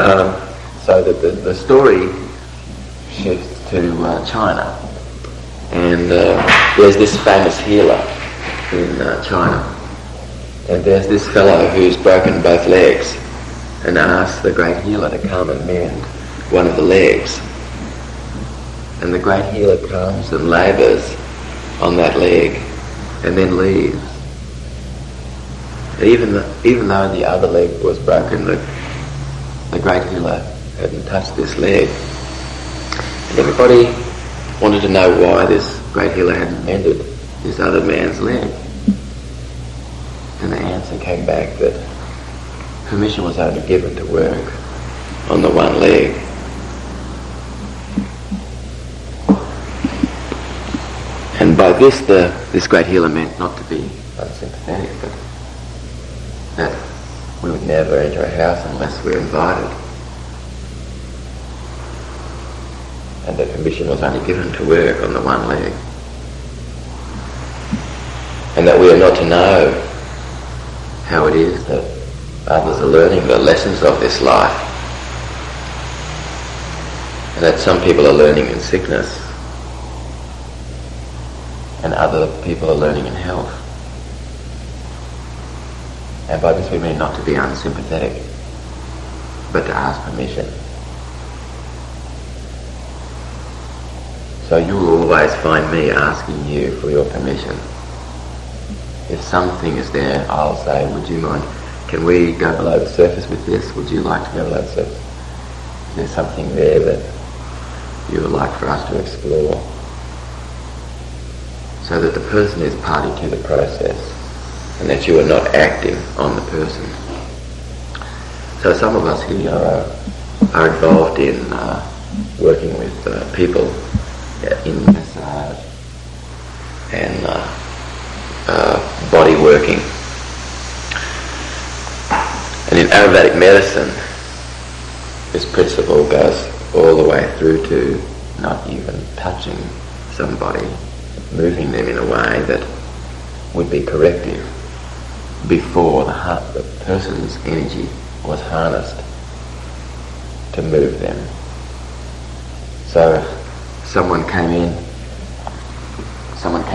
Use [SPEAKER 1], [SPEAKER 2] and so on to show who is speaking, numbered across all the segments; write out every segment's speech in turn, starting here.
[SPEAKER 1] So that the story shifts to China, and there's this famous healer in China, and there's this fellow who's broken both legs, and asks the great healer to come and mend one of the legs. And the great healer comes and labours on that leg, and then leaves. Even though the other leg was broken, the great healer hadn't touched this leg. And everybody wanted to know why this great healer hadn't mended this other man's leg. And the answer came back that permission was only given to work on the one leg. And by this, this great healer meant not to be unsympathetic, but that we would never enter a house unless we're invited. And that permission was only given to work on the one leg. And that we are not to know how it is that others are learning the lessons of this life. And that some people are learning in sickness, and other people are learning in health. And by this we mean not to be unsympathetic, but to ask permission. So you'll always find me asking you for your permission. If something is there, I'll say, would you mind, can we go below the surface with this? Would you like to go below the surface? Is there something there that you would like for us to explore? So that the person is party to the process, and that you are not acting on the person. So some of us here are involved in working with people in massage and body working. And in Ayurvedic medicine, this principle goes all the way through to not even touching somebody, moving them in a way that would be corrective before the person's energy was harnessed to move them. So someone came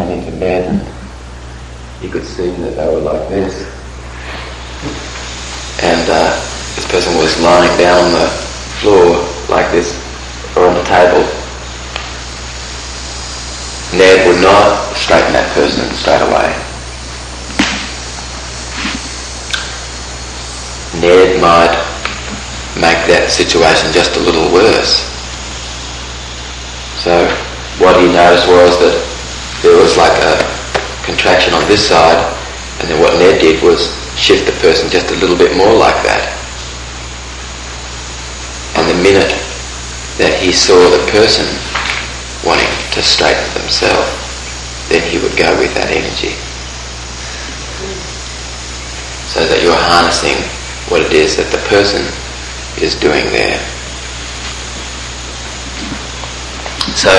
[SPEAKER 1] into bed, and you could see that they were like this, and this person was lying down on the floor like this, or on the table. Ned would not straighten that person straight away. Ned might make that situation just a little worse. So what he noticed was that there was like a contraction on this side, and then what Ned did was shift the person just a little bit more like that. And the minute that he saw the person wanting to straighten themselves, then he would go with that energy. So that you're harnessing what it is that the person is doing there. So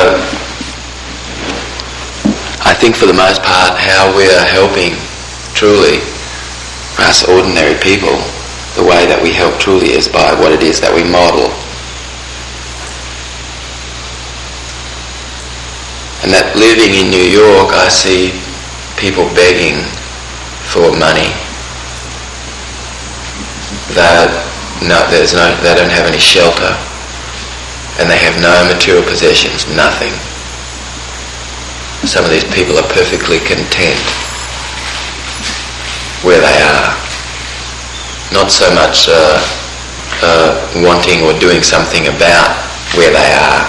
[SPEAKER 1] I think for the most part how we are helping truly us ordinary people, the way that we help truly is by what it is that we model. And that living in New York, I see people begging for money. They don't have any shelter, and they have no material possessions, nothing. Some of these people are perfectly content where they are. Not so much wanting or doing something about where they are,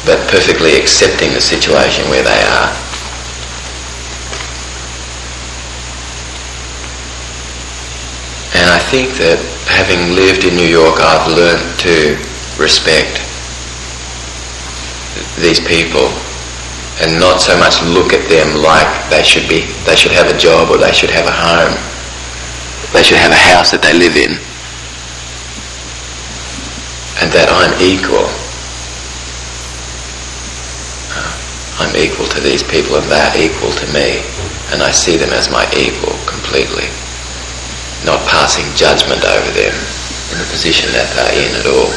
[SPEAKER 1] but perfectly accepting the situation where they are. And I think that having lived in New York, I've learned to respect these people and not so much look at them like they should have a job, or they should have a home, they should have a house that they live in, and that I'm equal. I'm equal to these people and they're equal to me, and I see them as my equal completely, not passing judgment over them. in the position that they're in at all.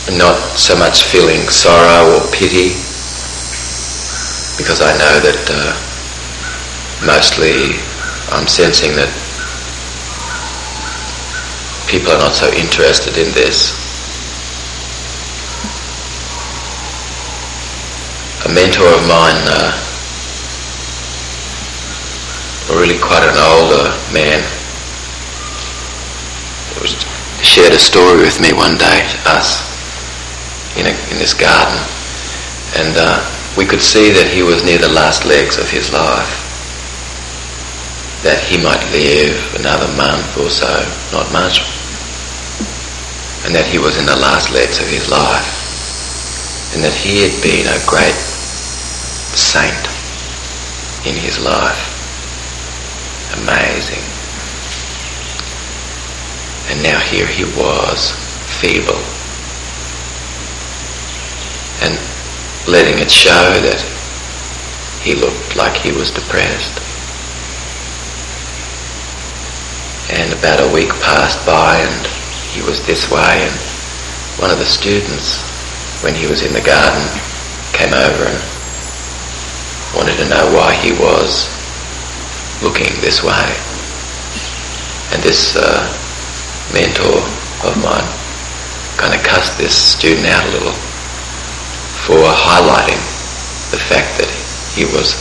[SPEAKER 1] And not so much feeling sorrow or pity, because I know that mostly I'm sensing that people are not so interested in this. A mentor of mine, really quite an older man, shared a story with me one day, us, in this garden, and we could see that he was near the last legs of his life, that he might live another month or so, not much, and that he was in the last legs of his life, and that he had been a great saint in his life. Amazing. And now here he was, feeble, and letting it show that he looked like he was depressed. And about a week passed by and he was this way, and one of the students, when he was in the garden, came over and wanted to know why he was looking this way. And this mentor of mine kind of cussed this student out a little for highlighting the fact that he was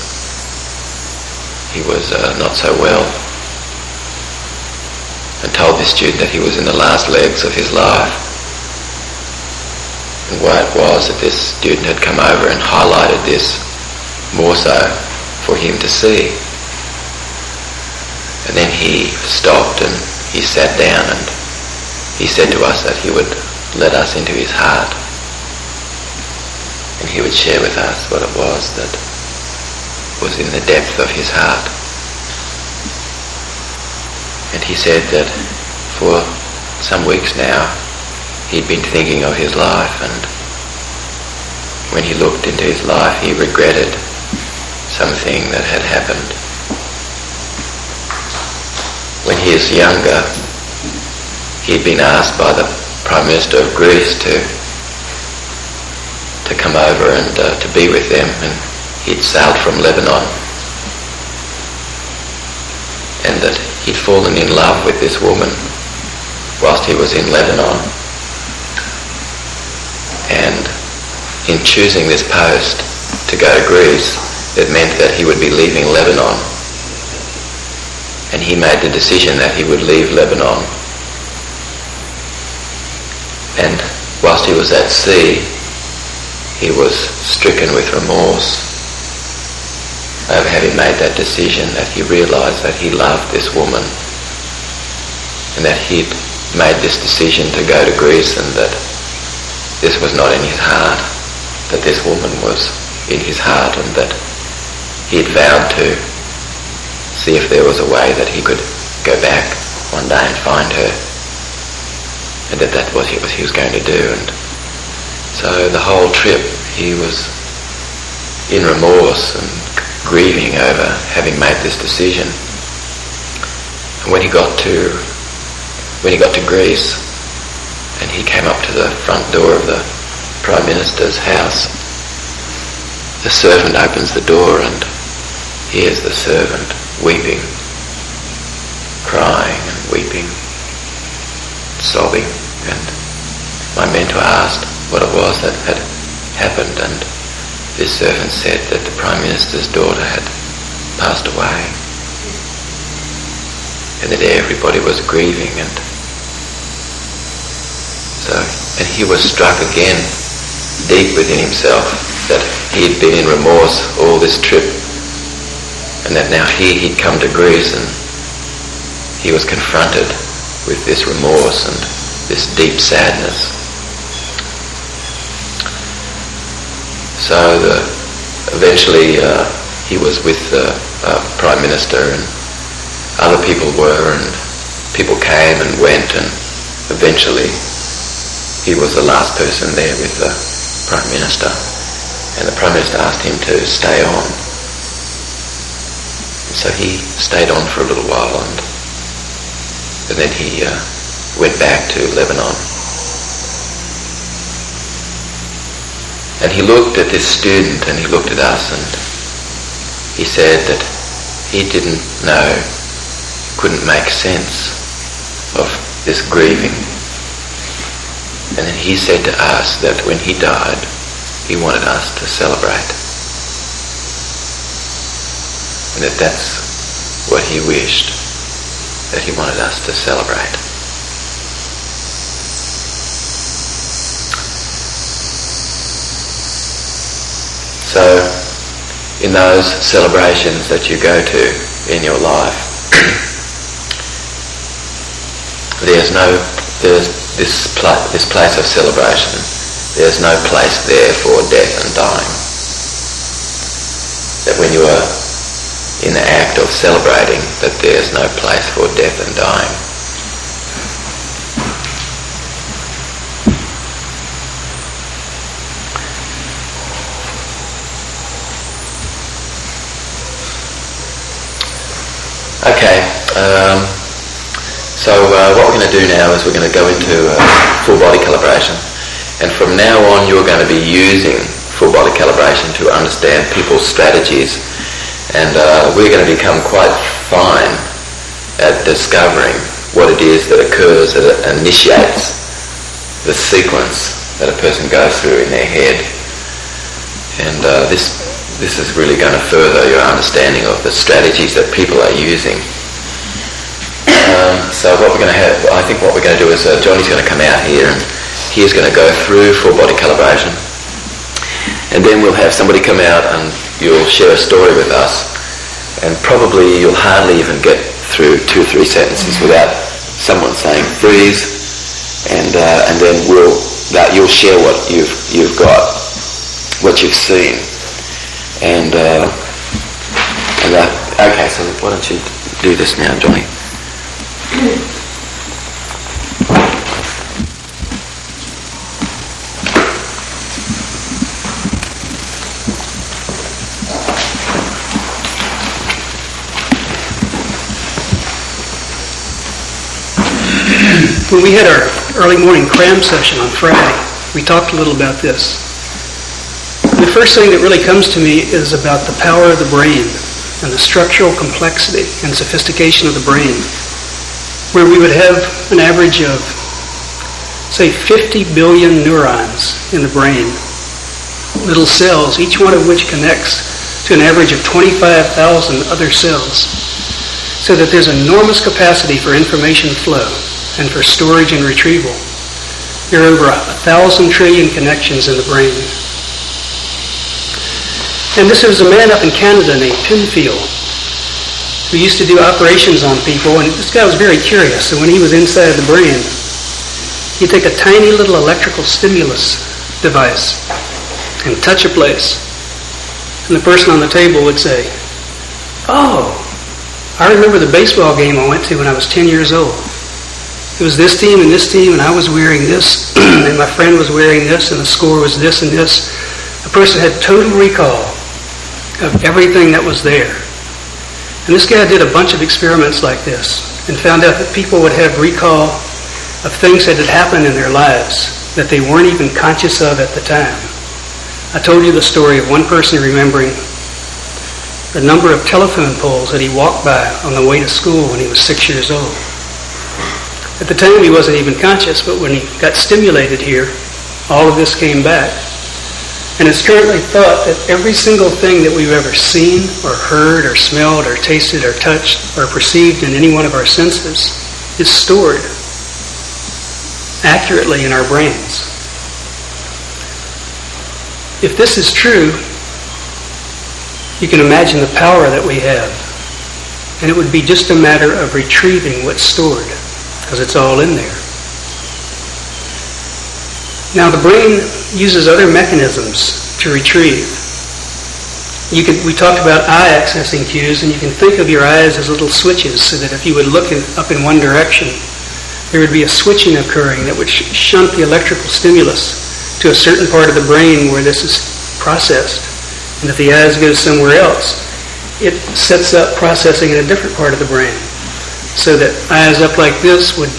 [SPEAKER 1] not so well, and told this student that he was in the last legs of his life. And why it was that this student had come over and highlighted this more so for him to see. And then he stopped and he sat down and he said to us that he would let us into his heart, and he would share with us what it was that was in the depth of his heart. And he said that for some weeks now he'd been thinking of his life, and when he looked into his life he regretted something that had happened. When he was younger, he'd been asked by the Prime Minister of Greece to come over and to be with them, and he'd sailed from Lebanon, and that he'd fallen in love with this woman whilst he was in Lebanon. And in choosing this post to go to Greece, it meant that he would be leaving Lebanon, and he made the decision that he would leave Lebanon. And whilst he was at sea, he was stricken with remorse over having made that decision, that he realised that he loved this woman, and that he'd made this decision to go to Greece, and that this was not in his heart, that this woman was in his heart, and that he had vowed to see if there was a way that he could go back one day and find her, and that was what he was going to do. And so the whole trip he was in remorse and grieving over having made this decision. And when he got to Greece and he came up to the front door of the Prime Minister's house, the servant opens the door, and here's the servant weeping, crying and weeping, sobbing. And my mentor asked what it was that had happened, and this servant said that the Prime Minister's daughter had passed away, and that everybody was grieving. And he was struck again deep within himself that he had been in remorse all this trip, and that now he'd come to Greece and he was confronted with this remorse and this deep sadness. So eventually he was with the Prime Minister, and other people were, and people came and went, and eventually he was the last person there with the Prime Minister. And the Prime Minister asked him to stay on. So he stayed on for a little while, and then he went back to Lebanon. And he looked at this student and he looked at us, and he said that he didn't know, couldn't make sense of this grieving. And then he said to us that when he died, he wanted us to celebrate. And that that's what he wished, that he wanted us to celebrate. So, in those celebrations that you go to in your life, there's this place of celebration. There's no place there for death and dying. That when you are in the act of celebrating, that there's no place for death and dying. Okay, so what we're going to do now is we're going to go into full body calibration, and from now on you're going to be using full body calibration to understand people's strategies, and we're going to become quite fine at discovering what it is that occurs, that initiates the sequence that a person goes through in their head, and this is really going to further your understanding of the strategies that people are using. So what we're going to have, I think what we're going to do is Johnny's going to come out here, and he's going to go through full body calibration, and then we'll have somebody come out and you'll share a story with us, and probably you'll hardly even get through 2 or 3 sentences without someone saying freeze, and then you'll share what you've got, what you've seen. And okay, so why don't you do this now, Johnny?
[SPEAKER 2] When we had our early morning cram session on Friday, we talked a little about this. The first thing that really comes to me is about the power of the brain and the structural complexity and sophistication of the brain, where we would have an average of, say, 50 billion neurons in the brain, little cells, each one of which connects to an average of 25,000 other cells, so that there's enormous capacity for information flow and for storage and retrieval. There are over 1,000 trillion connections in the brain. And this was a man up in Canada named Pinfield who used to do operations on people, and this guy was very curious. So when he was inside the brain, he'd take a tiny little electrical stimulus device and touch a place, and the person on the table would say, "Oh, I remember the baseball game I went to when I was 10 years old. It was this team, and I was wearing this, and my friend was wearing this, and the score was this and this." The person had total recall of everything that was there. And this guy did a bunch of experiments like this and found out that people would have recall of things that had happened in their lives that they weren't even conscious of at the time. I told you the story of one person remembering the number of telephone poles that he walked by on the way to school when he was 6 years old. At the time he wasn't even conscious, but when he got stimulated here, all of this came back. And it's currently thought that every single thing that we've ever seen or heard or smelled or tasted or touched or perceived in any one of our senses is stored accurately in our brains. If this is true, you can imagine the power that we have. And it would be just a matter of retrieving what's stored, because it's all in there. Now the brain uses other mechanisms to retrieve. We talked about eye accessing cues, and you can think of your eyes as little switches, so that if you would look up in one direction, there would be a switching occurring that would shunt the electrical stimulus to a certain part of the brain where this is processed. And if the eyes go somewhere else, it sets up processing in a different part of the brain. So that eyes up like this would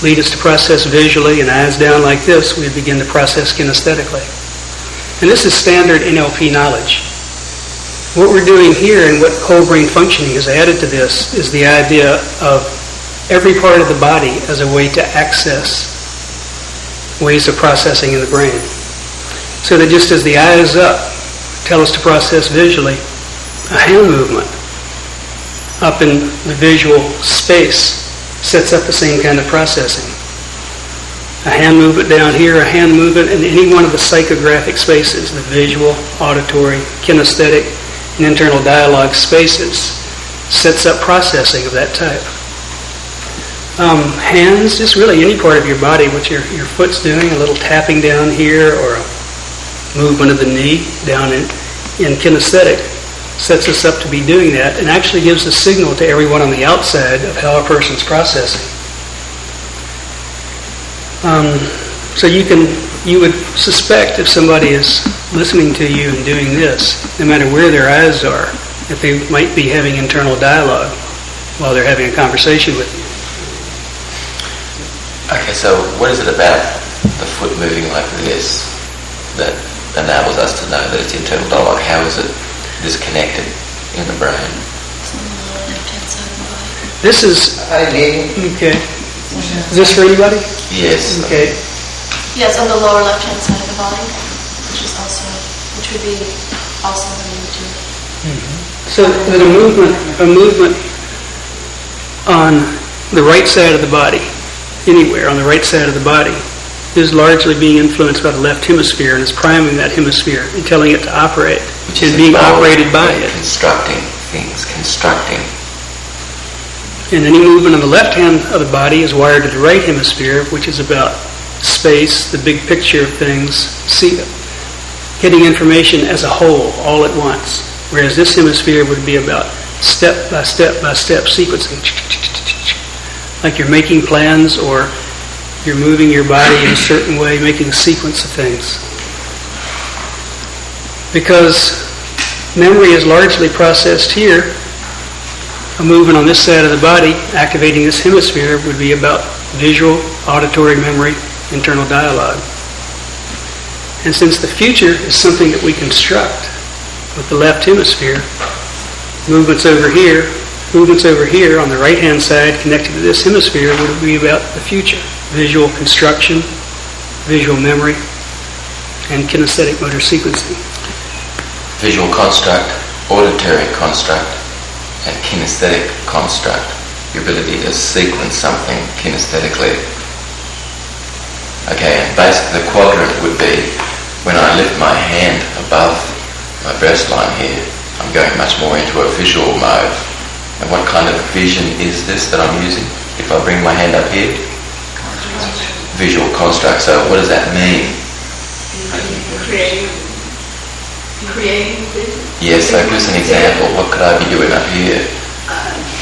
[SPEAKER 2] lead us to process visually, and eyes down like this, we begin to process kinesthetically. And this is standard NLP knowledge. What we're doing here and what whole brain functioning has added to this is the idea of every part of the body as a way to access ways of processing in the brain. So that just as the eyes up tell us to process visually, a hand movement up in the visual space sets up the same kind of processing. A hand movement down here, a hand movement in any one of the psychographic spaces, the visual, auditory, kinesthetic, and internal dialogue spaces, sets up processing of that type. Hands, just really any part of your body, what your foot's doing, a little tapping down here or a movement of the knee down in kinesthetic, sets us up to be doing that and actually gives a signal to everyone on the outside of how a person's processing. So you would suspect if somebody is listening to you and doing this, no matter where their eyes are, that they might be having internal dialogue while they're having a conversation with you.
[SPEAKER 1] Okay, so what is it about the foot moving like this that enables us to know that it's internal dialogue? How is it disconnected in the brain?
[SPEAKER 3] It's on the lower left-hand side of the body.
[SPEAKER 2] This is... Okay. Is this for anybody?
[SPEAKER 1] Yes.
[SPEAKER 2] Okay.
[SPEAKER 3] Yes, on the lower left-hand side of the body, which would be also related to.
[SPEAKER 2] So that a movement on the right side of the body, anywhere on the right side of the body, is largely being influenced by the left hemisphere and is priming that hemisphere and telling it to operate and being operated by it.
[SPEAKER 1] Constructing things, constructing.
[SPEAKER 2] And any movement on the left hand of the body is wired to the right hemisphere, which is about space, the big picture of things, getting information as a whole, all at once. Whereas this hemisphere would be about step by step by step sequencing. Like you're making plans or you're moving your body in a certain way, making a sequence of things. Because memory is largely processed here, a movement on this side of the body, activating this hemisphere, would be about visual, auditory memory, internal dialogue. And since the future is something that we construct with the left hemisphere, movements over here on the right-hand side connected to this hemisphere would be about the future. Visual construction, visual memory, and kinesthetic motor sequencing.
[SPEAKER 1] Visual construct, auditory construct, and kinesthetic construct. Your ability to sequence something kinesthetically. Okay, and basically the quadrant would be when I lift my hand above my breast line here, I'm going much more into a visual mode. And what kind of vision is this that I'm using? If I bring my hand up here? Visual construct. So what does that mean?
[SPEAKER 4] Creating vision.
[SPEAKER 1] Yes, so give us an example. What could I be doing up here?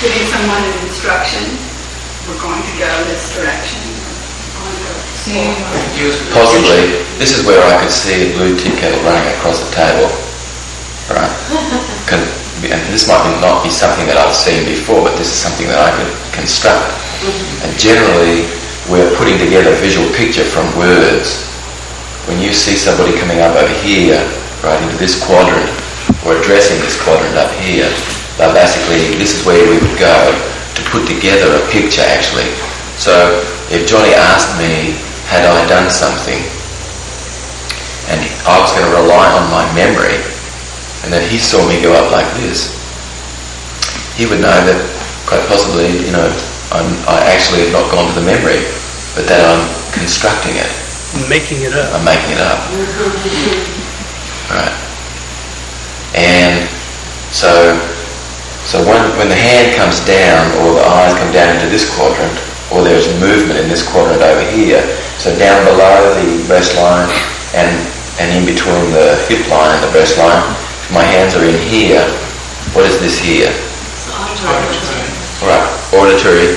[SPEAKER 4] Giving someone an instruction. We're going to go this direction.
[SPEAKER 1] Possibly. This is where I could see a blue tea kettle running across the table. Right? And this might not be something that I've seen before, but this is something that I could construct. And generally, we're putting together a visual picture from words. When you see somebody coming up over here, right into this quadrant, or addressing this quadrant up here, basically this is where we would go to put together a picture actually. So if Johnny asked me, had I done something, and I was going to rely on my memory, and then he saw me go up like this, he would know that quite possibly, I actually have not gone to the memory, but that I'm constructing it.
[SPEAKER 2] Making it up.
[SPEAKER 1] I'm making it up. Right. And so when the hand comes down, or the eyes come down into this quadrant, or there's movement in this quadrant over here, so down below the breast line and in between the hip line and the breast line, if my hands are in here, what is this here? Right, auditory.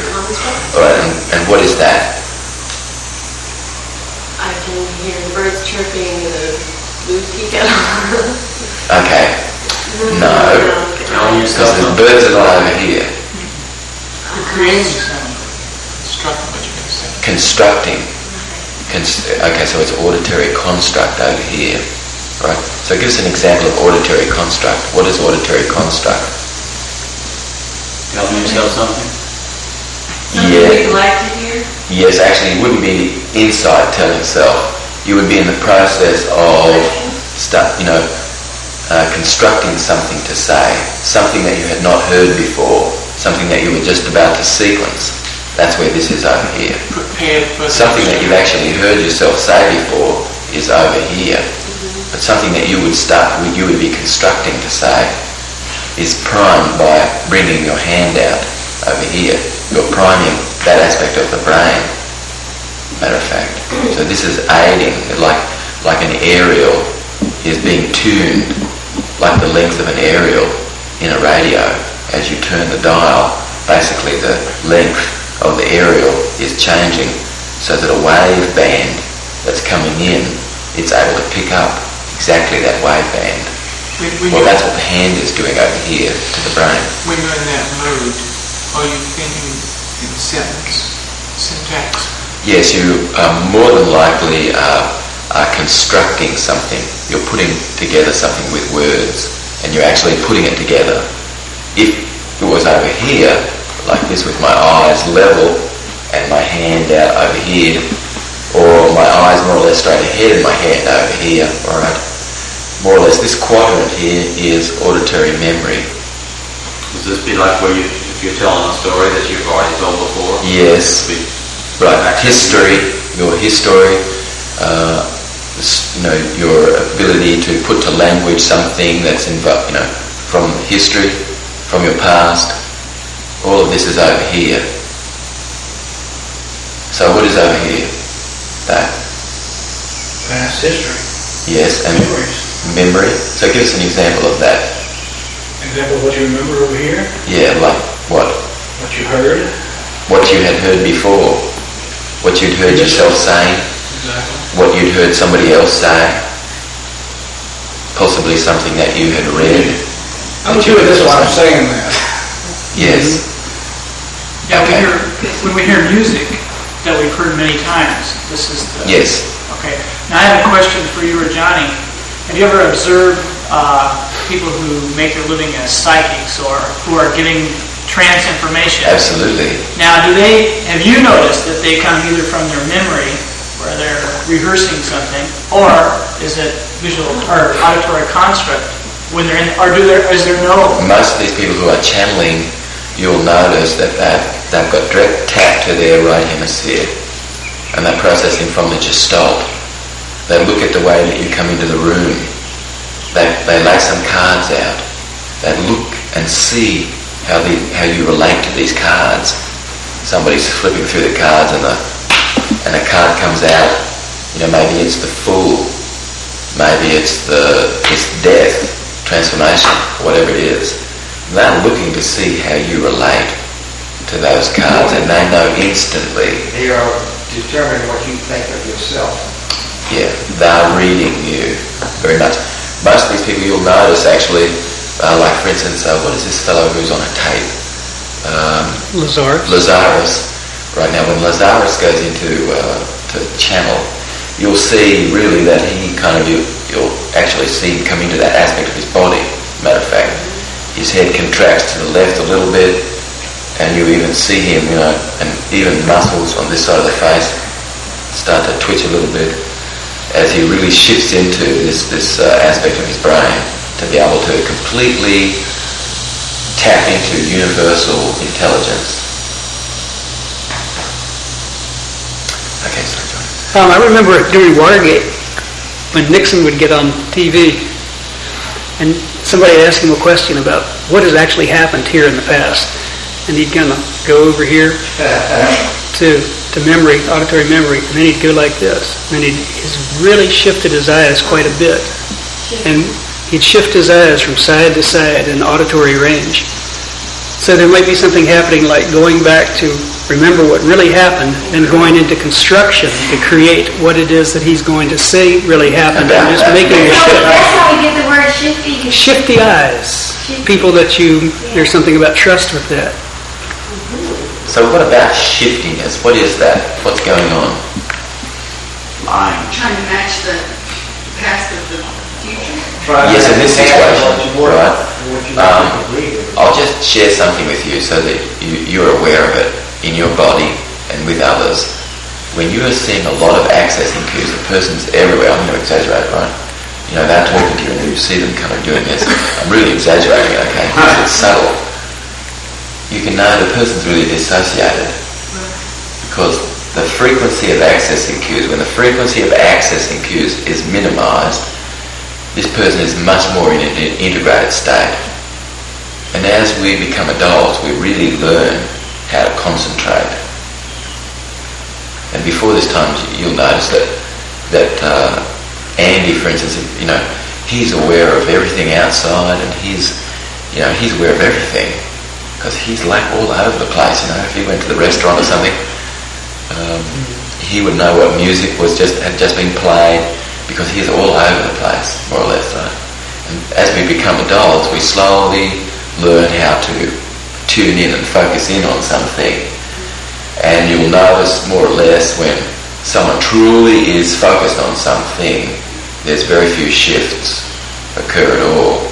[SPEAKER 1] Alright, and what is that?
[SPEAKER 3] I can hear the birds chirping and the blue tea kettle.
[SPEAKER 1] Okay. No. Because the birds are not over here.
[SPEAKER 5] Creating sound. Constructing what you're going to say.
[SPEAKER 1] Constructing. Okay, so it's auditory construct over here. Right? So give us an example of auditory construct. What is auditory construct?
[SPEAKER 6] Telling yourself something?
[SPEAKER 4] Something you'd like to hear?
[SPEAKER 1] Yes, actually, it wouldn't be inside telling self. You would be in the process of constructing something to say, something that you had not heard before, something that you were just about to sequence. That's where this is over here.
[SPEAKER 5] Prepared for
[SPEAKER 1] Something that you've actually heard yourself say before is over here. But something that you would be constructing to say is primed by bringing your hand out over here. You're priming that aspect of the brain, matter of fact. So this is aiding, like an aerial is being tuned, like the length of an aerial in a radio. As you turn the dial, basically the length of the aerial is changing so that a wave band that's coming in, it's able to pick up exactly that wave band. Well, that's what the hand is doing over here to the brain.
[SPEAKER 5] When you're in that mode, are you thinking in sentence, syntax?
[SPEAKER 1] Yes, you more than likely are constructing something. You're putting together something with words, and you're actually putting it together. If it was over here, like this with my eyes level and my hand out over here, or my eyes more or less straight ahead and my hand over here, alright? More or less this quadrant here is auditory memory.
[SPEAKER 6] Would this be like where if you're telling a story that you've already told before?
[SPEAKER 1] Yes. Right. History, your history, your ability to put to language something that's from history, from your past. All of this is over here. So what is over here? That.
[SPEAKER 7] Past history.
[SPEAKER 1] Yes, and memory. So give us an example of that.
[SPEAKER 7] Example of what you remember over here?
[SPEAKER 1] Yeah, like what?
[SPEAKER 7] What you heard?
[SPEAKER 1] What you had heard before. What you'd heard yourself saying.
[SPEAKER 7] Exactly.
[SPEAKER 1] What you'd heard somebody else say. Possibly something that you had read.
[SPEAKER 7] I'm doing this while I'm saying that.
[SPEAKER 1] Yes.
[SPEAKER 2] Yeah,
[SPEAKER 1] Okay.
[SPEAKER 2] when we hear music that we've heard many times, this is the...
[SPEAKER 1] Yes.
[SPEAKER 2] Okay. Now I have a question for you or Johnny. Have you ever observed people who make their living as psychics or who are giving trance information?
[SPEAKER 1] Absolutely.
[SPEAKER 2] Now, have you noticed that they come either from their memory, where they're rehearsing something, or is it visual or auditory construct when they're in, or is there no?
[SPEAKER 1] Most of these people who are channeling, you'll notice that they've got direct tap to their right hemisphere, and they're processing from the gestalt. They look at the way that you come into the room. They lay some cards out. They look and see how you relate to these cards. Somebody's flipping through the cards and a card comes out. Maybe it's the Fool. Maybe it's death, transformation, whatever it is. They're looking to see how you relate to those cards, and they know instantly.
[SPEAKER 7] They are determining what you think of yourself.
[SPEAKER 1] Yeah, they're reading you very much. Most of these people you'll notice actually, like for instance, what is this fellow who's on a tape? Lazarus. Right now, when Lazarus goes into to channel, you'll see really that you'll actually see him come into that aspect of his body. Matter of fact, his head contracts to the left a little bit, and you even see him, and even muscles on this side of the face start to twitch a little bit as he really shifts into this aspect of his brain to be able to completely tap into universal intelligence. Okay, sorry, John.
[SPEAKER 2] I remember during Watergate when Nixon would get on TV and somebody asked him a question about what has actually happened here in the past, and he'd kind of go over here to memory, auditory memory, and then he'd go like this, and he's really shifted his eyes quite a bit, and he'd shift his eyes from side to side in auditory range. So there might be something happening like going back to remember what really happened, then going into construction to create what it is that he's going to say really happened, and just making a shift.
[SPEAKER 8] That's how we get the word shifty.
[SPEAKER 2] Shifty eyes. people that there's something about trust with that.
[SPEAKER 1] So what about shiftiness? What is that? What's going on?
[SPEAKER 6] Lying.
[SPEAKER 4] Trying to match the past with the future.
[SPEAKER 1] Yes, in this situation, right?
[SPEAKER 7] Right.
[SPEAKER 1] I'll just share something with you so that you're aware of it in your body and with others. When you are seeing a lot of accessing cues, the person's everywhere. I'm going to exaggerate, right? You know, they're talking to you and you see them kind of doing this. I'm really exaggerating, okay? Because it's subtle. You can know the person's really dissociated because the frequency of accessing cues, when the frequency of accessing cues is minimized, this person is much more in an integrated state. And as we become adults, we really learn how to concentrate. And before this time, you'll notice that Andy, for instance, you know, he's aware of everything outside, and he's aware of everything because he's like all over the place. You know, if he went to the restaurant or something, he would know what music had just been played because he's all over the place, more or less. Right? And as we become adults, we slowly learn how to tune in and focus in on something. And you'll notice more or less when someone truly is focused on something, there's very few shifts occur at all.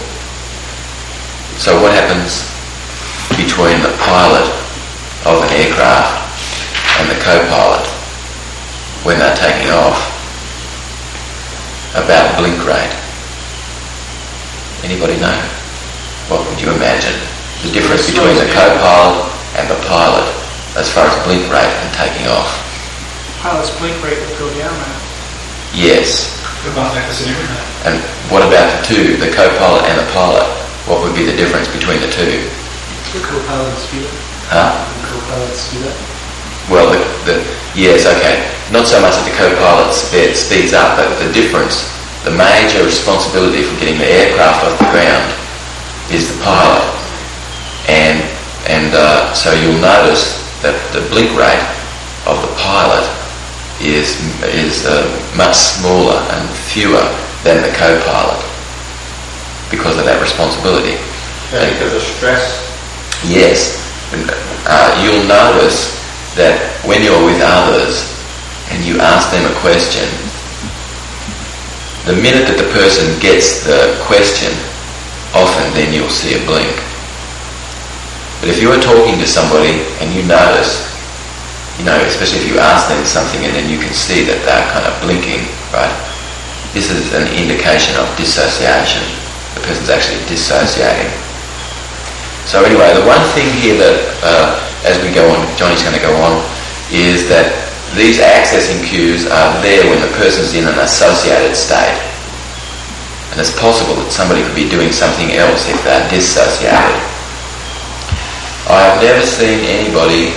[SPEAKER 1] So what happens between the pilot of an aircraft and the co-pilot when they're taking off about blink rate? Anybody know? What would you imagine? The difference between the co-pilot and the pilot as far as blink rate and taking off?
[SPEAKER 5] Pilot's blink rate will go down now.
[SPEAKER 1] Yes.
[SPEAKER 7] About that, because everything.
[SPEAKER 1] And what about the two, the co-pilot and the pilot? What would be the difference between the two?
[SPEAKER 8] The co-pilot speed up.
[SPEAKER 1] Huh?
[SPEAKER 8] The co-pilot speed up.
[SPEAKER 1] Well, yes, okay. Not so much that the co-pilot speeds up, but the difference, the major responsibility for getting the aircraft off the ground is the pilot. And so you'll notice that the blink rate of the pilot is much smaller and fewer than the co-pilot because of that responsibility.
[SPEAKER 7] Because of stress.
[SPEAKER 1] Yes. You'll notice that when you're with others and you ask them a question, the minute that the person gets the question, often then you'll see a blink. But if you are talking to somebody and you notice, you know, especially if you ask them something and then you can see that they're kind of blinking, right? This is an indication of dissociation. The person's actually dissociating. So anyway, the one thing here that, as we go on, Johnny's going to go on, is that these accessing cues are there when the person's in an associated state. And it's possible that somebody could be doing something else if they're dissociated. I have never seen anybody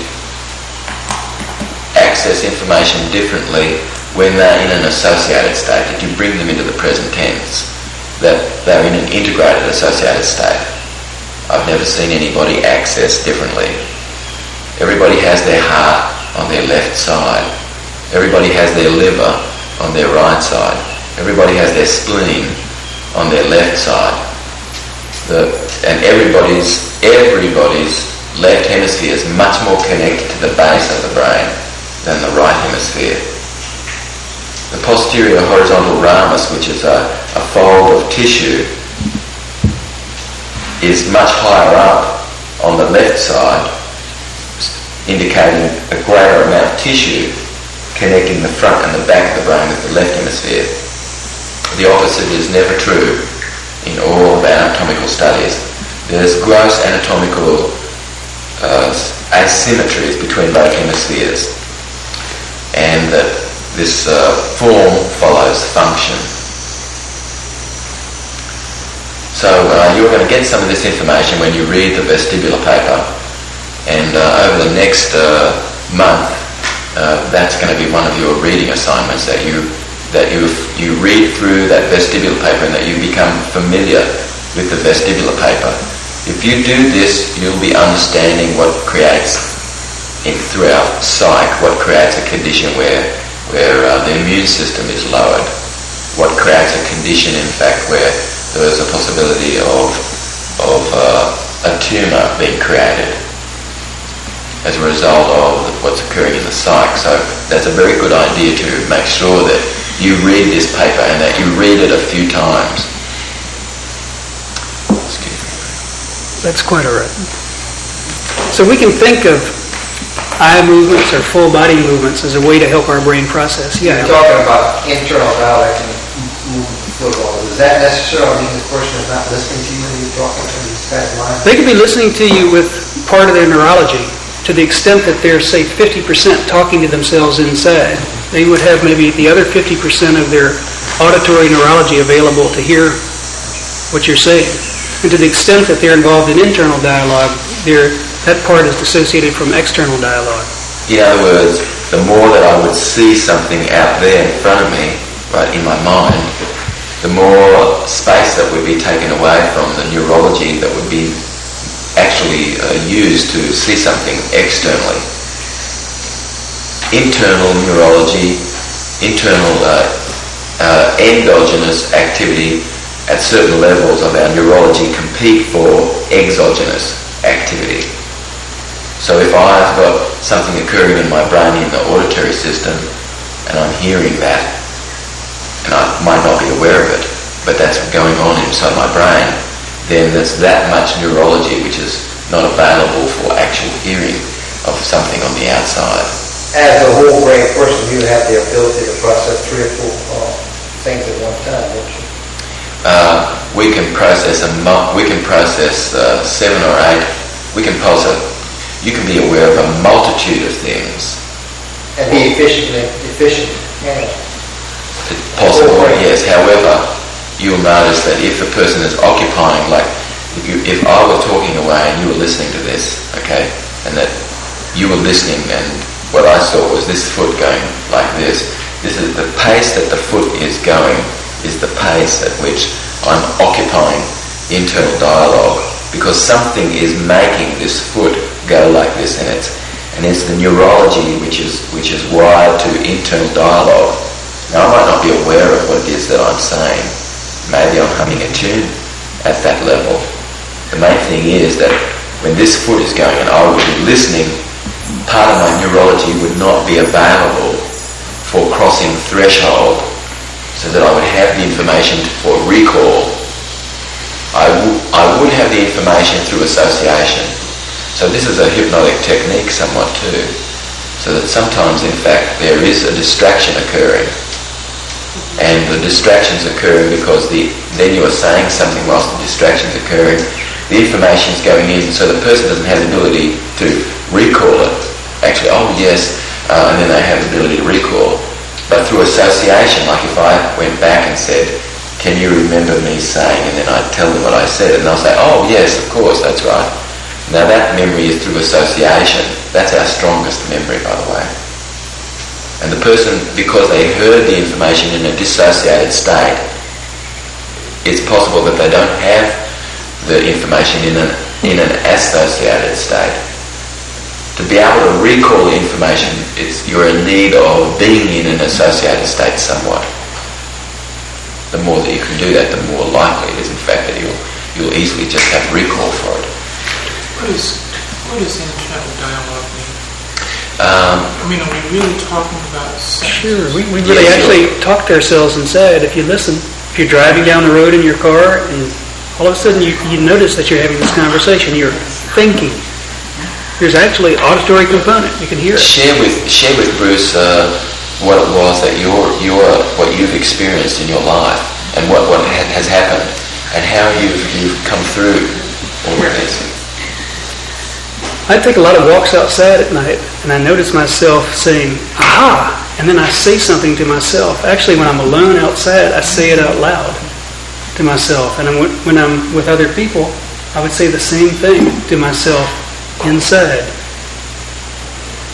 [SPEAKER 1] access information differently when they're in an associated state. If you bring them into the present tense, that they're in an integrated associated state. I've never seen anybody access differently. Everybody has their heart on their left side. Everybody has their liver on their right side. Everybody has their spleen on their left side. And everybody's left hemisphere is much more connected to the base of the brain than the right hemisphere. The posterior horizontal ramus, which is a fold of tissue, is much higher up on the left side, indicating a greater amount of tissue connecting the front and the back of the brain with the left hemisphere. The opposite is never true in all of anatomical studies. There's gross anatomical asymmetries between both hemispheres, and that this form follows function. So you're going to get some of this information when you read the vestibular paper, and over the next month, that's going to be one of your reading assignments, that you read through that vestibular paper and that you become familiar with the vestibular paper. If you do this, you'll be understanding what creates, through our psyche, what creates a condition where the immune system is lowered, what creates a condition, in fact, where there is a possibility of tumour being created as a result of what's occurring in the psyche. So that's a very good idea to make sure that you read this paper and that you read it a few times. Excuse me.
[SPEAKER 2] That's quite all right. So we can think of eye movements or full body movements as a way to help our brain process.
[SPEAKER 9] You're talking about internal dialect and movement of football. Does that necessarily mean the person is not listening to you when you're talking to these guys' minds?
[SPEAKER 2] They could be listening to you with part of their neurology to the extent that they're, say, 50% talking to themselves inside. They would have maybe the other 50% of their auditory neurology available to hear what you're saying. And to the extent that they're involved in internal dialogue, that part is dissociated from external dialogue.
[SPEAKER 1] In other words, the more that I would see something out there in front of me, right, in my mind, the more space that would be taken away from the neurology that would be actually used to see something externally. Internal neurology, internal endogenous activity at certain levels of our neurology compete for exogenous activity. So if I've got something occurring in my brain in the auditory system and I'm hearing that, and I might not be aware of it, but that's going on inside my brain, then there's that much neurology which is not available for actual hearing of something on the outside.
[SPEAKER 9] As a whole brain person, you have the ability to process 3 or 4 things at one time, don't you?
[SPEAKER 1] We can process 7 or 8. You can be aware of a multitude of things.
[SPEAKER 9] And be efficient. Yeah.
[SPEAKER 1] It's possible, yes. However, you'll notice that if a person is occupying, like if I were talking away and you were listening to this, okay, and that you were listening and what I saw was this foot going like this. This is the pace that the foot is going is the pace at which I'm occupying internal dialogue, because something is making this foot go like this, and it's the neurology which is wired to internal dialogue. Now I might not be aware of what it is that I'm saying. Maybe I'm humming a tune at that level. The main thing is that when this foot is going and I would be listening, part of my neurology would not be available for crossing threshold so that I would have the information for recall. I would have the information through association. So this is a hypnotic technique somewhat too. So that sometimes in fact there is a distraction occurring. And the distraction's occurring because then you are saying something whilst the distraction's occurring. The information's going in, so the person doesn't have the ability to recall it. Actually, oh yes, and then they have the ability to recall. But through association, like if I went back and said, can you remember me saying, and then I'd tell them what I said, and they'll say, oh yes, of course, that's right. Now that memory is through association. That's our strongest memory, by the way. And the person, because they heard the information in a dissociated state, it's possible that they don't have the information in an associated state. To be able to recall the information, you're in need of being in an associated state somewhat. The more that you can do that, the more likely it is, in fact, that you'll easily just have recall for it.
[SPEAKER 5] What does internal dialogue mean? I mean, are we really talking about sentences?
[SPEAKER 2] Sure, we really actually talk to ourselves inside. If you listen, if you're driving down the road in your car and all of a sudden you notice that you're having this conversation, you're thinking. There's actually an auditory component. You can hear it.
[SPEAKER 1] Share with Bruce what it was that what you've experienced in your life and what has happened and how you've come through all of this.
[SPEAKER 2] I take a lot of walks outside at night, and I notice myself saying, aha, and then I say something to myself. Actually, when I'm alone outside, I say it out loud to myself. And when I'm with other people, I would say the same thing to myself inside.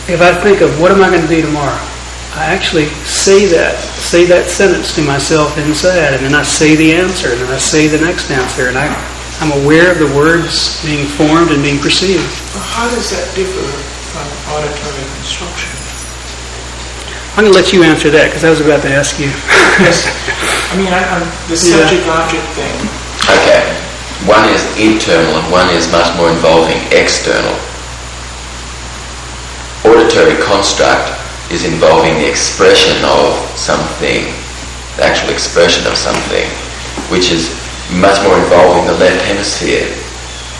[SPEAKER 2] If I think of what am I going to do tomorrow, I actually say that sentence to myself inside, and then I say the answer, and then I say the next answer, and I'm aware of the words being formed and being perceived.
[SPEAKER 5] Well, how does that differ from auditory construction?
[SPEAKER 2] I'm going to let you answer that because I was about to ask you.
[SPEAKER 5] Yes. I mean, the subject-object thing.
[SPEAKER 1] Okay. one is internal and one is much more involving external. Auditory construct is involving the expression of something, the actual expression of something, which is much more involving the left hemisphere,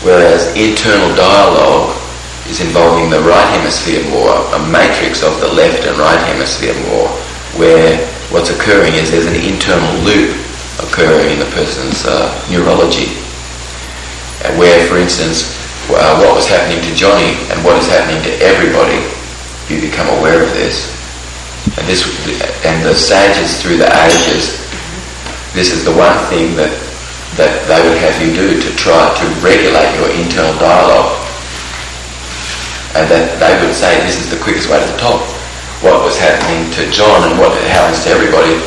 [SPEAKER 1] whereas internal dialogue is involving the right hemisphere more, a matrix of the left and right hemisphere more, where what's occurring is there's an internal loop occurring in the person's neurology, where, for instance, what was happening to Johnny and what is happening to everybody, you become aware of this. And the sages through the ages, this is the one thing that they would have you do to try to regulate your internal dialogue. And that they would say this is the quickest way to the top. What was happening to John and what happens to everybody,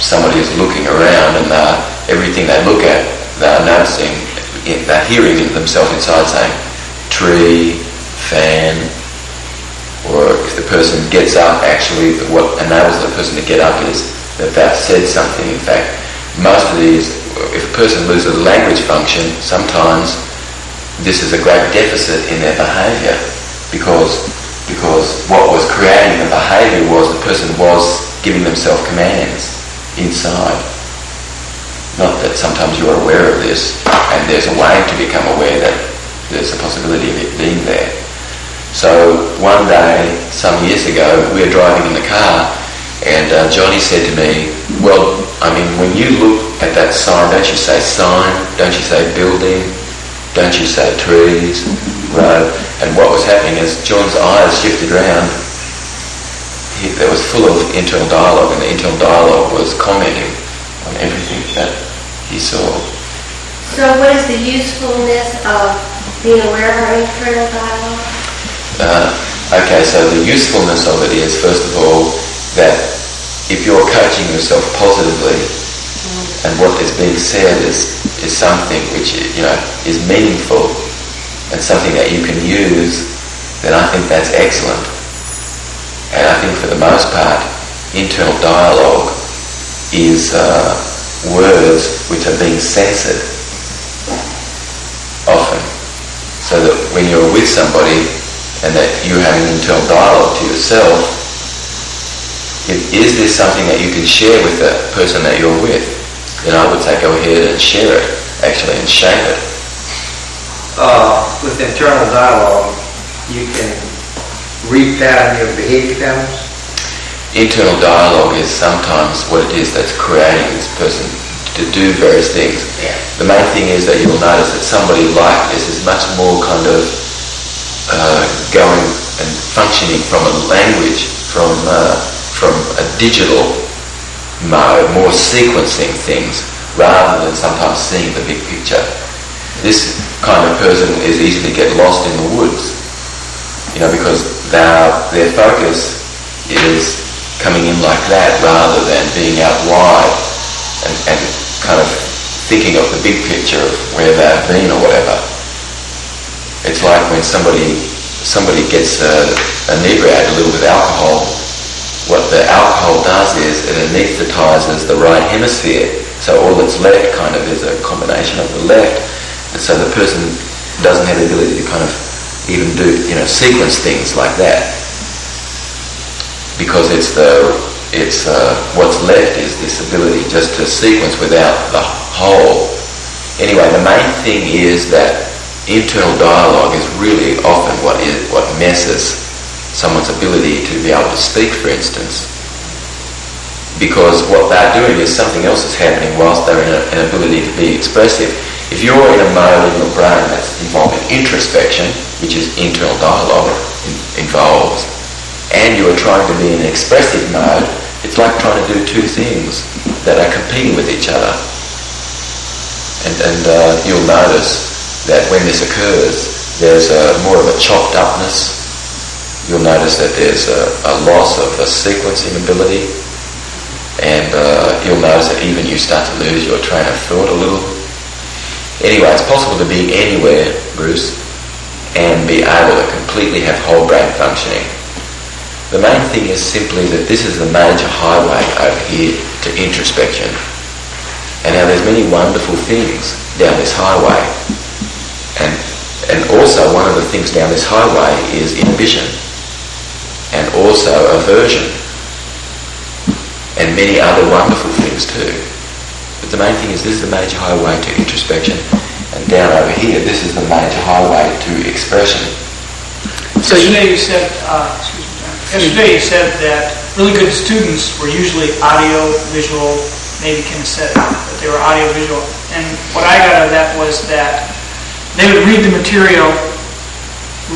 [SPEAKER 1] somebody is looking around and everything they look at, they're noticing, they're hearing themselves inside saying tree, fan, or if the person gets up, actually what enables the person to get up is that they've said something. In fact, most of these, if a person loses language function, sometimes this is a great deficit in their behaviour, because what was creating the behaviour was the person was giving themselves commands inside. Not that sometimes you're aware of this and there's a way to become aware that there's a possibility of it being there. So one day, some years ago, we were driving in the car and Johnny said to me, well, I mean, when you look at that sign, don't you say sign, don't you say building, don't you say trees, road? And what was happening is John's eyes shifted around. There was full of internal dialogue, and the internal dialogue was commenting on everything that he saw.
[SPEAKER 10] So what is the usefulness of being aware of our internal dialogue?
[SPEAKER 1] Okay, so the usefulness of it is, first of all, that if you're coaching yourself positively, and what is being said is something which is meaningful and something that you can use, then I think that's excellent. And I think for the most part, internal dialogue is words which are being censored often, so that when you're with somebody and that you're having an internal dialogue to yourself, is this something that you can share with the person that you're with? Then I would say go ahead and share it, actually, and shape it.
[SPEAKER 9] With internal dialogue, you can repattern your behavior patterns?
[SPEAKER 1] Internal dialogue is sometimes what it is that's creating this person to do various things.
[SPEAKER 9] Yeah.
[SPEAKER 1] The main thing is that you'll notice that somebody like this is much more kind of going and functioning from a language, from a digital mode, more sequencing things rather than sometimes seeing the big picture. This kind of person is easily get lost in the woods, because their focus is coming in like that rather than being out wide and kind of thinking of the big picture of where they've been or whatever. It's like when somebody gets inebriated a little with alcohol. What the alcohol does is it anesthetizes the right hemisphere, so all that's left kind of is a combination of the left, and so the person doesn't have the ability to kind of even do sequence things like that, because what's left is this ability just to sequence without the whole. Anyway, the main thing is that internal dialogue is really often what messes someone's ability to be able to speak, for instance, because what they're doing is something else is happening whilst they're in an ability to be expressive. If you're in a mode in your brain that's involving introspection, which is internal dialogue involves, and you're trying to be in an expressive mode, it's like trying to do two things that are competing with each other. And you'll notice that when this occurs, there's more of a chopped upness. You'll notice that there's a loss of a sequencing ability, and you'll notice that even you start to lose your train of thought a little. Anyway, it's possible to be anywhere, Bruce, and be able to completely have whole brain functioning. The main thing is simply that this is the major highway over here to introspection. And now there's many wonderful things down this highway. And also one of the things down this highway is inhibition and also aversion and many other wonderful things too. But the main thing is this is the major highway to introspection, and down over here this is the major highway to expression.
[SPEAKER 5] So yesterday you said, yesterday you said that really good students were usually audio, visual, maybe kinesthetic, but they were audio, visual. And what I got out of that was that they would read the material,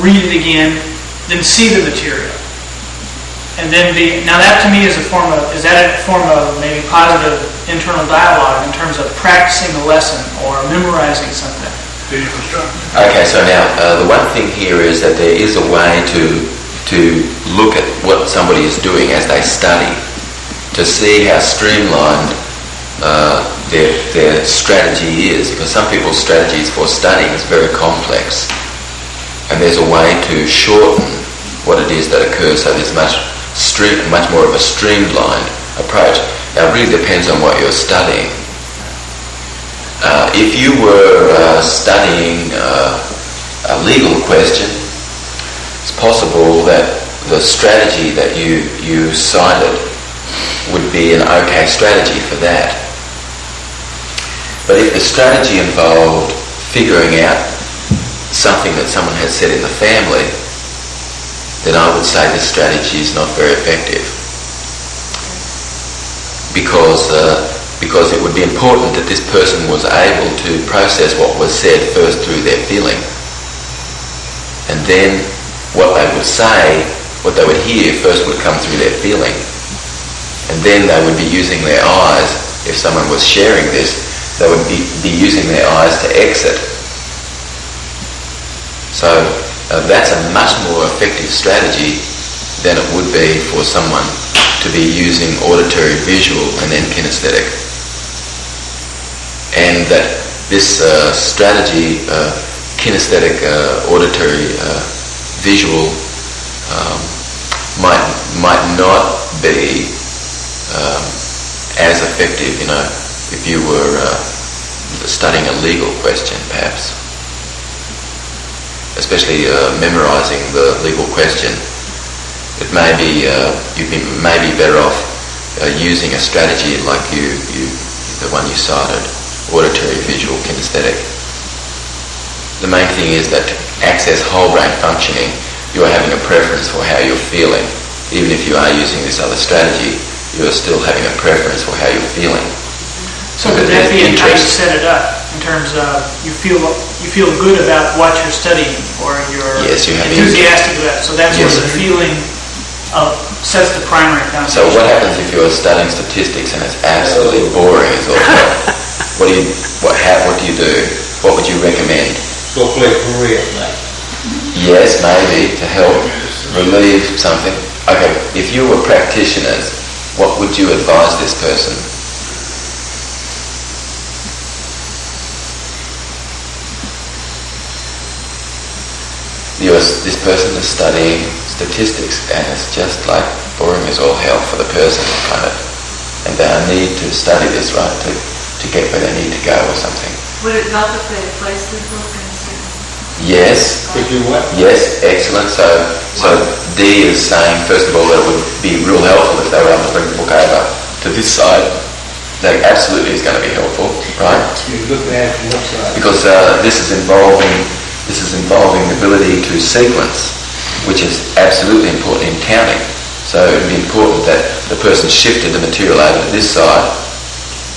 [SPEAKER 5] read it again, then see the material. And then now that to me is is that a form of maybe positive internal dialogue in terms of practicing a lesson or memorizing something?
[SPEAKER 1] Okay, so now the one thing here is that there is a way to look at what somebody is doing as they study, to see how streamlined their strategy is, because some people's strategies for studying is very complex, and there's a way to shorten what it is that occurs, so there's much more of a streamlined approach. Now it really depends on what you're studying. If you were studying a legal question, it's possible that the strategy that you cited would be an okay strategy for that. But if the strategy involved figuring out something that someone has said in the family, then I would say this strategy is not very effective. Because it would be important that this person was able to process what was said first through their feeling, and then what they would say, what they would hear first would come through their feeling, and then they would be using their eyes. If someone was sharing this, they would be using their eyes to exit. So that's a much more effective strategy than it would be for someone to be using auditory, visual, and then kinesthetic. And that this strategy, kinesthetic, auditory, visual, might not be as effective, if you were studying a legal question, perhaps. Especially memorizing the legal question. It may be you may be better off using a strategy like the one you cited, auditory, visual, kinesthetic. The main thing is that to access whole brain functioning, you are having a preference for how you're feeling. Even if you are using this other strategy, you are still having a preference for how you're feeling.
[SPEAKER 5] So could that be how you set it up, in terms of you feel good about what you're studying, or you're enthusiastic about it? So that's where the feeling sets the primary foundation.
[SPEAKER 1] So what happens if you're studying statistics and it's absolutely boring as all hell? What do you do? What would you recommend?
[SPEAKER 7] Go play Korea tonight.
[SPEAKER 1] Yes, maybe, to help relieve something. Okay, if you were practitioners, what would you advise this person? This person is studying statistics, and it's just like boring as all hell for the person, kind of. And they need to study this, right, to get where they need to go or something.
[SPEAKER 4] Would it help if they placed themselves in a certain...
[SPEAKER 1] Yes.
[SPEAKER 7] Could you what?
[SPEAKER 1] Yes, excellent. So D is saying, first of all, that it would be real helpful if they were able to bring the book over to this side. That absolutely is going to be helpful, right?
[SPEAKER 7] You look at it from what side?
[SPEAKER 1] Because this is involving the ability to sequence, which is absolutely important in counting. So it would be important that the person shifted the material over to this side,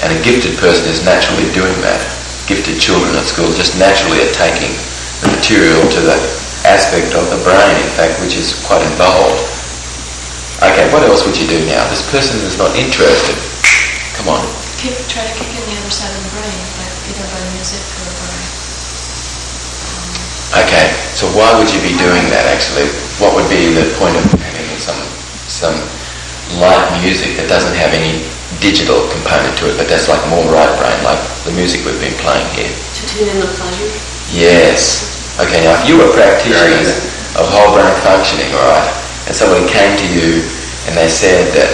[SPEAKER 1] and a gifted person is naturally doing that. Gifted children at school just naturally are taking the material to that aspect of the brain, in fact, which is quite involved. Okay, what else would you do now? This person is not interested. Come on.
[SPEAKER 3] Try to kick in the other side of the brain, either by music or by...
[SPEAKER 1] Okay, so why would you be doing that actually? What would be the point of having some light music that doesn't have any digital component to it, but that's like more right brain, like the music we've been playing here?
[SPEAKER 3] To tune in the pleasure?
[SPEAKER 1] Yes. Okay, now if you were practitioners of whole brain functioning, right, and somebody came to you and they said that,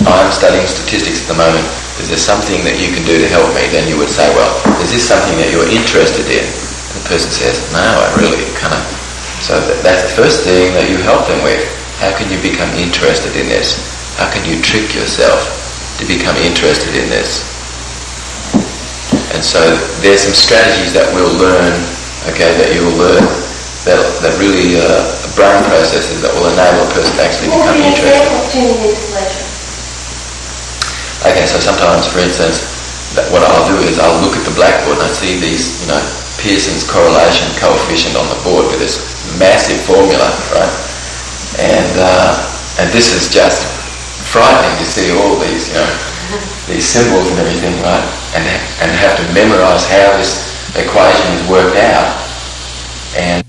[SPEAKER 1] I'm studying statistics at the moment, is there something that you can do to help me? Then you would say, well, is this something that you're interested in? And the person says, no, I really kind of... So that's the first thing that you help them with. How can you become interested in this? How can you trick yourself to become interested in this? And so there's some strategies that we'll learn, okay, that you'll learn, that really brain processes that will enable a person to actually become interested.
[SPEAKER 10] Tuning into pleasure.
[SPEAKER 1] Okay, so sometimes, for instance, what I'll do is I'll look at the blackboard and I see these, Pearson's correlation coefficient on the board with this massive formula, right? And this is just frightening to see all these, these symbols and everything, right? And have to memorize how this equation is worked out. And